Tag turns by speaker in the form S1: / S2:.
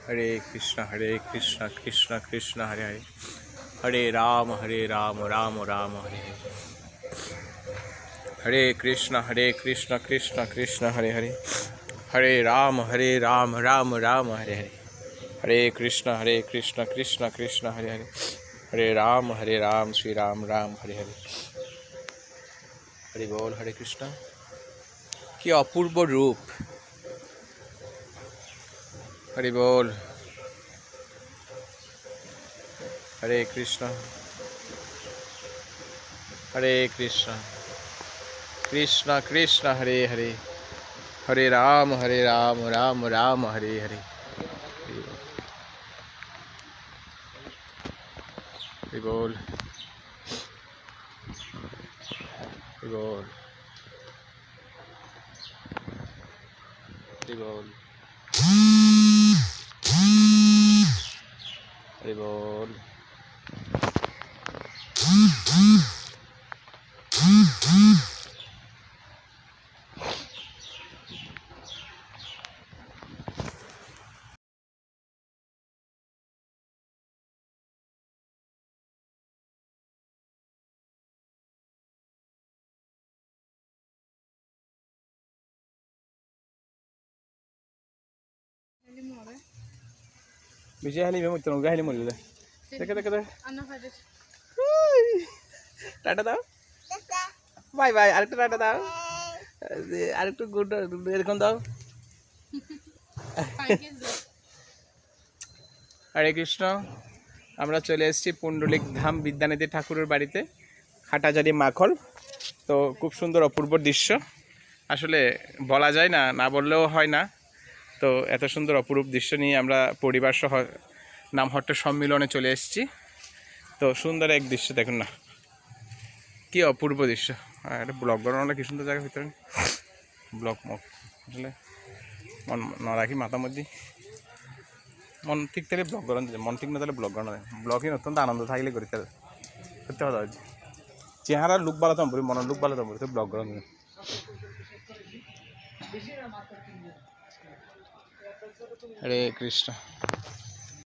S1: हरे कृष्णा कृष्णा कृष्णा हरे हरे, हरे राम राम राम हरे हरे, हरे कृष्णा कृष्णा कृष्णा हरे हरे, हरे राम राम राम हरे हरे, हरे कृष्णा कृष्णा कृष्णा हरे हरे, हरे राम श्री राम राम हरे हरे। हरि बोल। हरे कृष्णा। कि अपूर्व रूप। हरि बोल। हरे कृष्णा कृष्णा कृष्णा हरे हरे, हरे राम राम राम हरे हरे। हरि बोल। हरि बोल। हरि बोल। हरि बोल। विजय हाली में मुझे उगा हाली मुझे देखे देखे देखे टाटा दाओ, बाय बाय। आरेकटू टाटा दाओ, आरेकटू गुड এরকম দাও। हरे कृष्ण। আমরা চলে এসেছি পুণ্ডলিক ধাম বিদ্যানিধি ঠাকুরের বাড়িতে, খাটাজারি মাখল। তো খুব সুন্দর অপূর্ব দৃশ্য, আসলে বলা যায় না, না বললেও হয় না। তো এত সুন্দর অপূর্ব দৃশ্য নিয়ে আমরা পরিবার সহ নামহট্ট সম্মিলনে চলে এসেছি। তো সুন্দর এক দৃশ্য দেখুন না, কি অপূর্ব দৃশ্য। আর একটা ব্লগ বানানো কি সুন্দর জায়গা ভিতরে, ব্লগ আসলে মন না রাখি মাথার মধ্যে, মন ঠিক থাকলে ব্লগ করানো যায়, মন ঠিক না তাহলে ব্লগ করানো যায়। ব্লগিং অত্যন্ত আনন্দ থাকলে করতে করতে হবে। চেহারা লুক ভালো তো বলি, মনের লুক ভালো তো বলি, তো ব্লগ করানো যায়। हरे कृष्ण।